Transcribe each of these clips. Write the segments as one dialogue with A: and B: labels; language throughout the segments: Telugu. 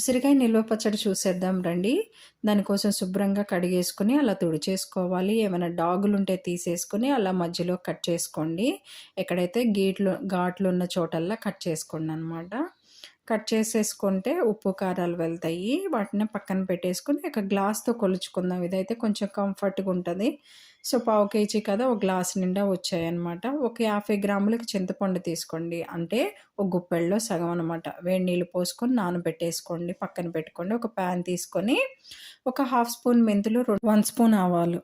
A: ఉసిరికాయ నిల్వ పచ్చడి చూసేద్దాం రండి. దానికోసం శుభ్రంగా కడిగేసుకొని అలా తుడిచేసుకోవాలి. ఏమైనా డాగులుంటే తీసేసుకొని అలా మధ్యలో కట్ చేసుకోండి. ఎక్కడైతే ఘాట్లున్న చోటల్లా కట్ చేసుకోండనమాట. కట్ చేసేసుకుంటే ఉప్పు, కారాలు వెళ్తాయి. వాటిని పక్కన పెట్టేసుకొని ఒక గ్లాస్‌తో కొలుచుకుందాం. ఇదైతే కొంచెం కంఫర్ట్‌గుంటది. సో, పావు కేజీ కదా! ఒక గ్లాస్ నిండా వచ్చాయన్నమాట. ఒక 50 గ్రాములకి చింతపండు తీసుకోండి. అంటే ఒక గుప్పెడులో సగం అనమాట. వేడి నీళ్ళు పోసుకొని నానబెట్టేసుకోండి. పక్కన పెట్టుకోండి. ఒక పాన్ తీసుకొని ఒక హాఫ్ స్పూన్ మెంతులు, 1 స్పూన్ ఆవాలు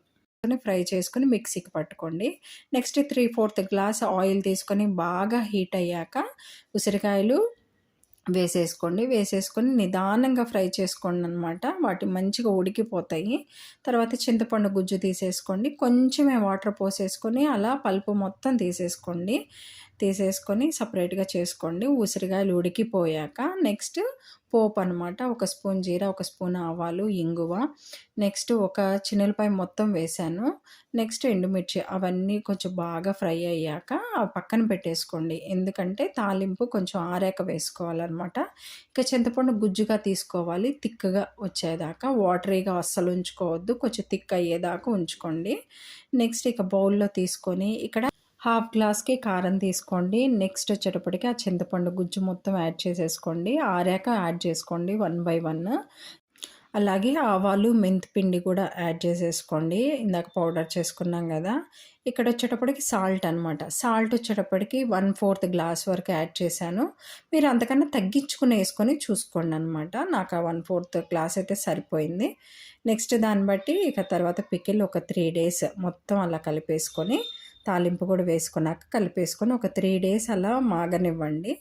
A: ఫ్రై చేసుకొని మిక్సీకి పట్టుకోండి. నెక్స్ట్ 3/4 గ్లాస్ ఆయిల్ తీసుకొని బాగా హీట్ అయ్యాక ఉసిరికాయలు వేసేసుకొని నిదానంగా ఫ్రై చేసుకోండనమాట. వాటి మంచిగా ఉడికిపోతాయి. తర్వాత చింతపండు గుజ్జు తీసేసుకోండి. కొంచెమే వాటర్ పోసేసుకొని అలా పల్పు మొత్తం తీసేసుకొని సపరేట్‌గా చేసుకోండి. ఉసిరికాయలు ఉడికిపోయాక నెక్స్ట్ పోపనమాట. ఒక స్పూన్ జీరా, ఒక స్పూన్ ఆవాలు, ఇంగువ, నెక్స్ట్ ఒక చిన్నుల్లిపాయ మొత్తం వేశాను. నెక్స్ట్ ఎండుమిర్చి అవన్నీ కొంచెం బాగా ఫ్రై అయ్యాక పక్కన పెట్టేసుకోండి. ఎందుకంటే తాలింపు కొంచెం ఆరాక వేసుకోవాలనమాట. ఇక చింతపండు గుజ్జుగా తీసుకోవాలి. థిక్‌గా వచ్చేదాకా వాటరీగా అస్సలు ఉంచుకోవద్దు. కొంచెం థిక్ అయ్యేదాకా ఉంచుకోండి. నెక్స్ట్ ఇక బౌల్‌లో తీసుకొని ఇక్కడ హాఫ్ గ్లాస్‌కి కారం తీసుకోండి. నెక్స్ట్ వచ్చేటప్పటికి ఆ చింతపండు గుజ్జు మొత్తం యాడ్ చేసేసుకోండి. ఆరాక యాడ్ చేసుకోండి 1 బై 1. అలాగే ఆవాలు, మెంతిపిండి కూడా యాడ్ చేసేసుకోండి. ఇందాక పౌడర్ చేసుకున్నాం కదా! ఇక్కడ వచ్చేటప్పటికి సాల్ట్ అనమాట. సాల్ట్ వచ్చేటప్పటికి 1/4 గ్లాస్ వరకు యాడ్ చేశాను. మీరు అంతకన్నా తగ్గించుకొని వేసుకొని చూసుకోండనమాట. నాకు ఆ 1/4 గ్లాస్ అయితే సరిపోయింది. నెక్స్ట్ దాన్ని బట్టి ఇక తర్వాత పికిల్ ఒక 3 డేస్ మొత్తం అలా కలిపేసుకొని తాలింపు కూడా వేసుకున్నాక కలిపేసుకొని ఒక 3 డేస్ అలా మాగనివ్వండి.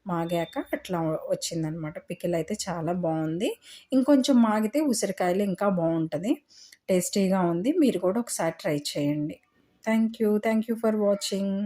A: మాగాక అట్లా వచ్చిందనమాట. పికిల్ అయితే చాలా బావుంది. ఇంకొంచెం మాగితే ఉసిరికాయలు ఇంకా బావుంటది. టేస్టీగా ఉంది. మీరు కూడా ఒకసారి ట్రై చేయండి. Thank you for watching.